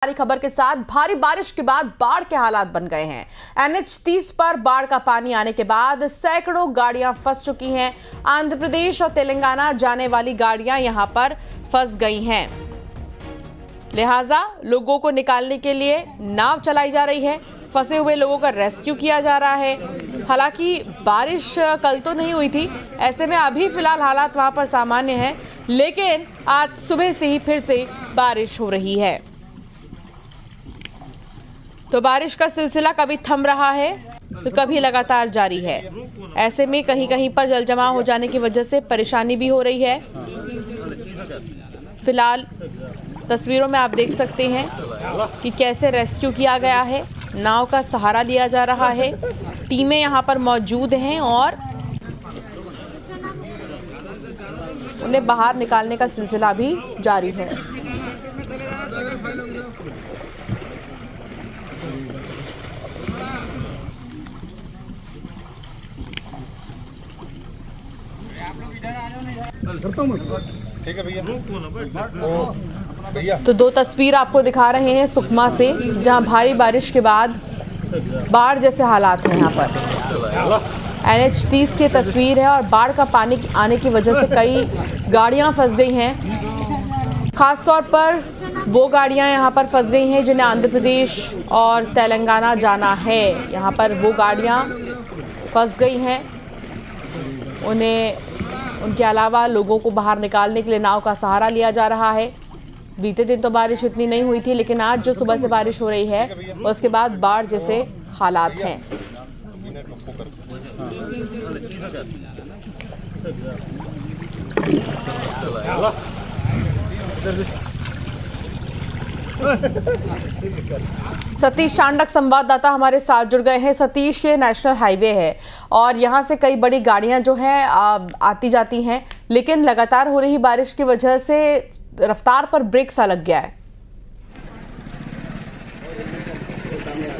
बड़ी खबर के साथ भारी बारिश के बाद बाढ़ के हालात बन गए हैं। NH-30 पर बाढ़ का पानी आने के बाद सैकड़ों गाड़ियां फंस चुकी हैं। आंध्र प्रदेश और तेलंगाना जाने वाली गाड़ियां यहां पर फंस गई हैं। लिहाजा लोगों को निकालने के लिए नाव चलाई जा रही है। फंसे हुए लोगों का रेस्क्यू किया जा रहा है। हालांकि बारिश कल तो नहीं हुई थी, ऐसे में अभी फिलहाल हालात वहां पर सामान्य है, लेकिन आज सुबह से ही फिर से बारिश हो रही है। तो बारिश का सिलसिला कभी थम रहा है तो कभी लगातार जारी है। ऐसे में कहीं कहीं पर जल जमाव हो जाने की वजह से परेशानी भी हो रही है। फिलहाल तस्वीरों में आप देख सकते हैं कि कैसे रेस्क्यू किया गया है। नाव का सहारा लिया जा रहा है। टीमें यहां पर मौजूद हैं और उन्हें बाहर निकालने का सिलसिला भी जारी है। ठीक है भैया। तो दो तस्वीर आपको दिखा रहे हैं सुकमा से, जहां भारी बारिश के बाद बाढ़ जैसे हालात हैं। यहाँ पर NH-30 की तस्वीर है और बाढ़ का पानी आने की वजह से कई गाड़ियां फंस गई हैं। खासतौर पर वो गाड़ियां यहाँ पर फंस गई हैं जिन्हें आंध्र प्रदेश और तेलंगाना जाना है। यहाँ पर वो गाड़ियां फंस गई हैं। उनके अलावा लोगों को बाहर निकालने के लिए नाव का सहारा लिया जा रहा है। बीते दिन तो बारिश इतनी नहीं हुई थी, लेकिन आज जो सुबह से बारिश हो रही है उसके बाद बाढ़ जैसे हालात हैं। सतीश चांडक संवाददाता हमारे साथ जुड़ गए हैं। सतीश, ये नेशनल हाईवे है और यहाँ से कई बड़ी गाड़ियाँ जो हैं आती जाती हैं, लेकिन लगातार हो रही बारिश की वजह से रफ्तार पर ब्रेक सा लग गया है।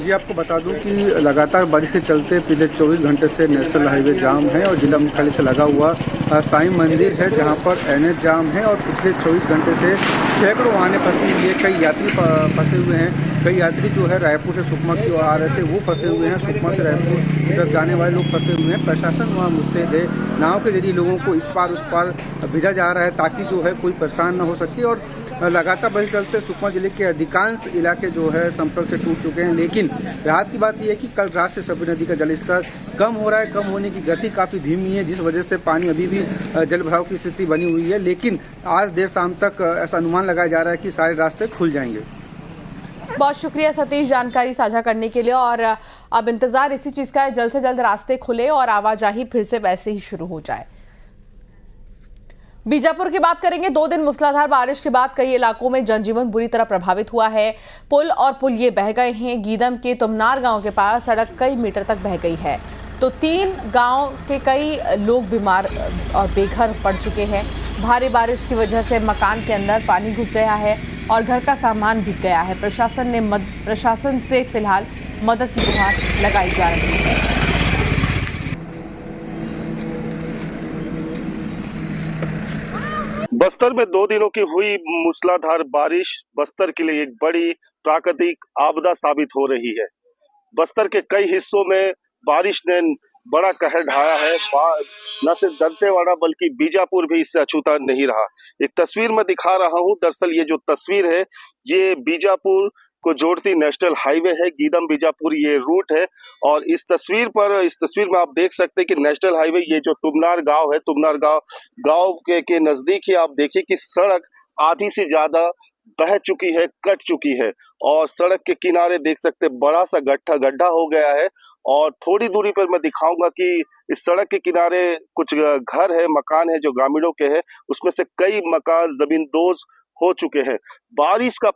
जी, आपको बता दूं कि लगातार बारिश के चलते पिछले 24 घंटे से नेशनल हाईवे जाम है और जिला मुख्यालय से लगा हुआ साईं मंदिर है जहां पर NH जाम है और पिछले 24 घंटे से सैकड़ों वाहनें फंसी हुई है। कई यात्री फंसे हुए हैं। कई यात्री जो है रायपुर से सुकमा की ओर आ रहे थे, वो फंसे हुए हैं। सुकमा से रायपुर इधर जाने वाले लोग फंसे हुए हैं। प्रशासन वहाँ मुस्तैद है। नाव के जरिए लोगों को इस पार उस पार भेजा जा रहा है ताकि जो है कोई परेशान न हो सके। और लगातार बारिश चलते सुकमा जिले के अधिकांश इलाके जो है संपर्क से टूट चुके हैं। लेकिन राहत की बात यह है कि कल रात से सभी नदी का जलस्तर कम हो रहा है। कम होने की गति काफी धीमी है, जिस वजह से पानी अभी भी जल भराव की स्थिति बनी हुई है। लेकिन आज देर शाम तक ऐसा अनुमान लगाया जा रहा है कि सारे रास्ते खुल जाएंगे। बहुत शुक्रिया सतीश जानकारी साझा करने के लिए। और अब इंतजार इसी चीज का है, जल्द से जल्द रास्ते खुले और आवाजाही फिर से वैसे ही शुरू हो जाए। बीजापुर की बात करेंगे। 2 दिन मूसलाधार बारिश के बाद कई इलाकों में जनजीवन बुरी तरह प्रभावित हुआ है। पुल और पुलिये बह गए हैं। गीदम के तुमनार गांव के पास सड़क कई मीटर तक बह गई है। तो 3 गांव के कई लोग बीमार और बेघर पड़ चुके हैं। भारी बारिश की वजह से मकान के अंदर पानी घुस गया है और घर का सामान भीग गया है। प्रशासन से फिलहाल मदद की गुहार लगाई जा रही है। बस्तर में 2 दिनों की हुई मूसलाधार बारिश बस्तर के लिए एक बड़ी प्राकृतिक आपदा साबित हो रही है। बस्तर के कई हिस्सों में बारिश ने बड़ा कहर ढाया है। न सिर्फ दंतेवाड़ा बल्कि बीजापुर भी इससे अछूता नहीं रहा। एक तस्वीर में दिखा रहा हूं। दरअसल ये जो तस्वीर है ये बीजापुर को जोड़ती नेशनल हाईवे है। गीदम बीजापुर ये रूट है और इस तस्वीर में आप देख सकते हैं कि नेशनल हाईवे ये जो तुमनार गांव है, तुमनार गांव के नजदीक ही आप देखिए कि सड़क आधी से ज्यादा बह चुकी है, कट चुकी है और सड़क के किनारे देख सकते बड़ा सा गड्ढा हो गया है। और थोड़ी दूरी पर मैं दिखाऊंगा कि इस सड़क के किनारे कुछ घर है, मकान है जो ग्रामीणों के हैं। उसमें से कई मकान जमींदोज हो चुके हैं। बारिश का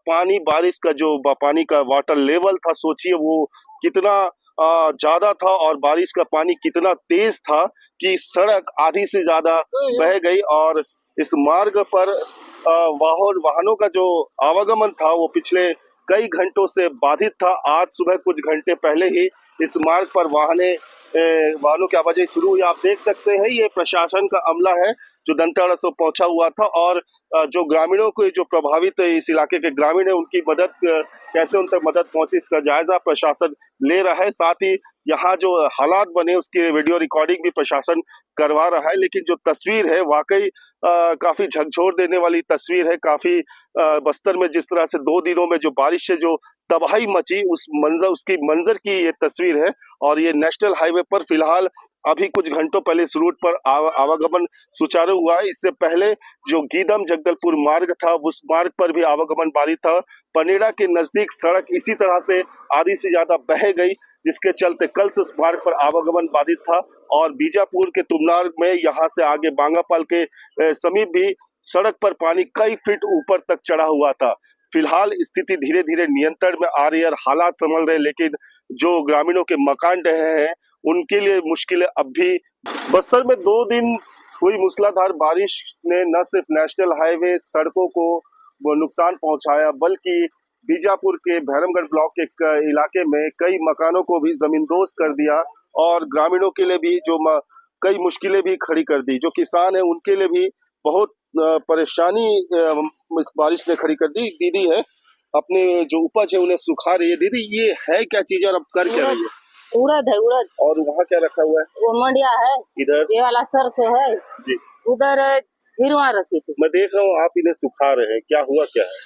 पानी का वाटर लेवल था, सोचिए वो कितना ज्यादा था और बारिश का पानी कितना तेज था कि सड़क आधी से ज्यादा बह गई और इस मार्ग पर वाहनों का जो आवागमन था वो पिछले कई घंटों से बाधित था। आज सुबह कुछ घंटे पहले ही इस मार्ग पर वाहनों की आवाजाही शुरू हुई। आप देख सकते हैं ये प्रशासन का अमला है जो दंतेवाड़ा से पहुंचा हुआ था और जो ग्रामीणों को जो प्रभावित इस इलाके के ग्रामीण है उनकी मदद कैसे उन तक मदद पहुंची इसका जायजा प्रशासन ले रहा है। साथ ही यहाँ जो हालात बने उसकी वीडियो रिकॉर्डिंग भी प्रशासन करवा रहा है। लेकिन जो तस्वीर है वाकई काफी झकझोर देने वाली तस्वीर है। काफी बस्तर में जिस तरह से 2 दिनों में जो बारिश से जो तबाही मची उसकी मंजर की ये तस्वीर है। और ये नेशनल हाईवे पर फिलहाल अभी कुछ घंटों पहले इस रूट पर आवागमन सुचारू हुआ है। इससे पहले जो गीदम जगदलपुर मार्ग था उस मार्ग पर भी आवागमन बाधित था। पनेड़ा के नजदीक सड़क इसी तरह से आधी से ज्यादा बह गई, जिसके चलते कल से उस मार्ग पर आवागमन बाधित था। और बीजापुर के तुमनार में यहाँ से आगे बांगापाल के समीप भी सड़क पर पानी कई फीट ऊपर तक चढ़ा हुआ था। फिलहाल स्थिति धीरे धीरे नियंत्रण में आ रही है और हालात संभल रहे, लेकिन जो ग्रामीणों के मकान ढहे हैं उनके लिए मुश्किलें अब भी। बस्तर में 2 दिन हुई मूसलाधार बारिश ने न सिर्फ नेशनल हाईवे सड़कों को नुकसान पहुंचाया, बल्कि बीजापुर के भैरमगढ़ ब्लॉक के इलाके में कई मकानों को भी जमींदोज कर दिया और ग्रामीणों के लिए भी जो कई मुश्किलें भी खड़ी कर दी। जो किसान है उनके लिए भी बहुत परेशानी इस बारिश ने खड़ी कर दी। दीदी है अपने जो उपज है उन्हें सुखा रही है। दीदी ये है क्या चीज और अब कर क्या रही है? उड़द है, उड़द। और वहाँ क्या रखा हुआ है? वो मंडिया है, इधर ये वाला सरसों है जी, उधर हिरवा रखी थी। मैं देख रहा हूँ आप इन्हें सुखा रहे हैं, क्या हुआ क्या है?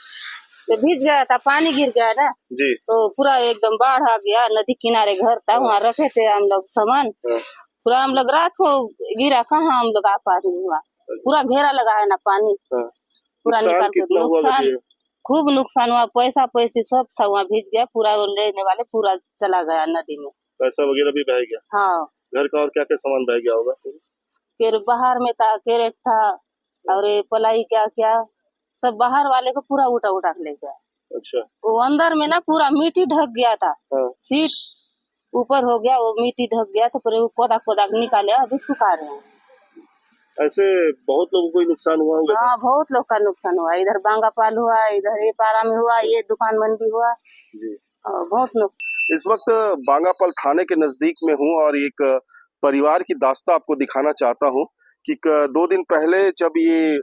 तो भीज गया था, पानी गिर गया ना जी, तो पूरा एकदम बाढ़ आ गया। नदी किनारे घर था, वहाँ रखे थे हम लोग सामान। पूरा हम लोग रात को गिरा, कहाँ हम लोग आ पाते हुआ, पूरा घेरा लगा है ना पानी, पूरा निकाल के। नुकसान खूब नुकसान हुआ, पैसा पैसे सब था वहाँ भीज गया पूरा। लेने वाले पूरा चला गया नदी में, पैसा वगैरह भी बह गया। हाँ, घर का और क्या क्या सामान बह गया होगा? बाहर में था, कैरेट था और ये पलाई क्या क्या सब बाहर वाले को पूरा उठा उठा के ले गया। अच्छा, वो अंदर में ना पूरा मिट्टी ढक गया था। सीट ऊपर हो गया, वो मिट्टी ढक गया तो पूरे खोदा खोदा निकाले, अभी सुखा रहे हैं। ऐसे बहुत लोगों को नुकसान हुआ होगा। हाँ, बहुत लोग का नुकसान हुआ। इधर बांगापाल हुआ, इधर ये पारा में हुआ, ये दुकान बंद भी हुआ जी। बहुत नुकसान। इस वक्त बांगापाल थाने के नजदीक में हूँ और एक परिवार की दास्तां आपको दिखाना चाहता हूँ कि 2 दिन पहले जब ये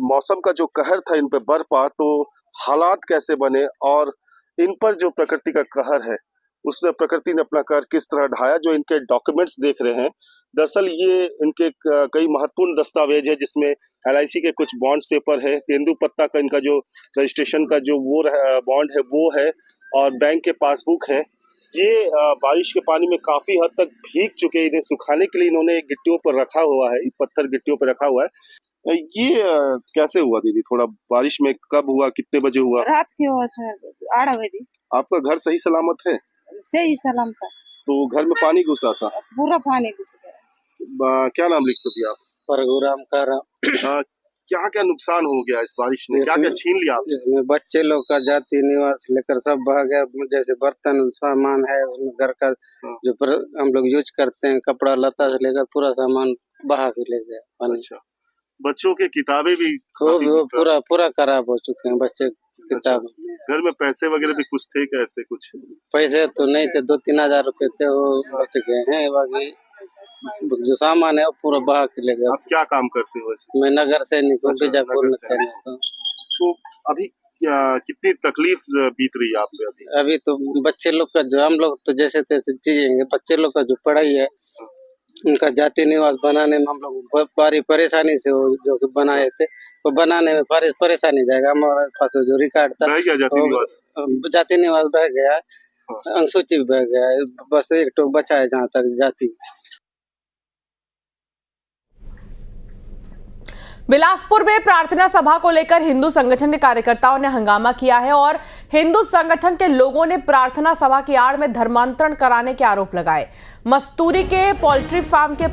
मौसम का जो कहर था इन पे बरपा, तो हालात कैसे बने और इन पर जो प्रकृति का कहर है उसमें प्रकृति ने अपना कहर किस तरह ढाया। जो इनके डॉक्यूमेंट्स देख रहे हैं, दरअसल ये इनके कई महत्वपूर्ण दस्तावेज है, जिसमें LIC के कुछ बॉन्ड्स पेपर है, तेंदुपत्ता का इनका जो रजिस्ट्रेशन का जो वो बॉन्ड है वो है, और बैंक के पासबुक है। ये बारिश के पानी में काफी हद तक भीग चुके हैं। इन्हें सुखाने के लिए इन्होंने गिट्टियों पर रखा हुआ है, पत्थर गिट्टियों पर रखा हुआ है। ये कैसे हुआ दीदी? थोड़ा बारिश में कब हुआ, कितने बजे हुआ? रात के हुआ सर, 8 बजे। आपका घर सही सलामत है? सही सलामत था। तो घर में पानी घुसा था? पूरा पानी घुस गया। क्या नाम लिखते थे आप? परघुराम कर। क्या क्या नुकसान हो गया इस बारिश ने? क्या क्या छीन लिया आपने? इसमें बच्चे लोग का जाति निवास लेकर सब बह गया। जैसे बर्तन सामान है उसमें घर का जो हम लोग यूज करते हैं, कपड़ा लता से लेकर पूरा सामान बहा के ले गया पानी। अच्छा, बच्चों के किताबें भी पूरा खराब हो चुके हैं बच्चे किताब। घर में पैसे वगैरह भी कुछ थे क्या? ऐसे कुछ पैसे तो नहीं थे, 2-3 हजार रुपए थे, वो बच गए हैं। बाकी जो सामान है वो पूरा बहा के ले गया। आप क्या काम करते हो? मैं नगर से निकल बीजापुर में। तो अभी कितनी तकलीफ बीत रही है आप पे? अभी तो बच्चे लोग का जो, हम लोग तो जैसे तैसे चीजेंगे, बच्चे लोग का जो पढ़ाई है उनका जाति निवास बनाने में हम लोग बड़ी परेशानी से वो जो कि बनाए थे वो बनाने में परेशानी जाएगा। हमारे पास जो रिकॉर्ड था जाति निवास बह गया, अनुसूची बह गया, बस एक तो बचा है जहाँ तक जाति। बिलासपुर में प्रार्थना सभा को लेकर हिंदू संगठन के कार्यकर्ताओं ने हंगामा किया है और हिंदू संगठन के लोगों ने प्रार्थना सभा की आड़ में धर्मांतरण कराने के आरोप लगाए। मस्तूरी के पोल्ट्री फार्म के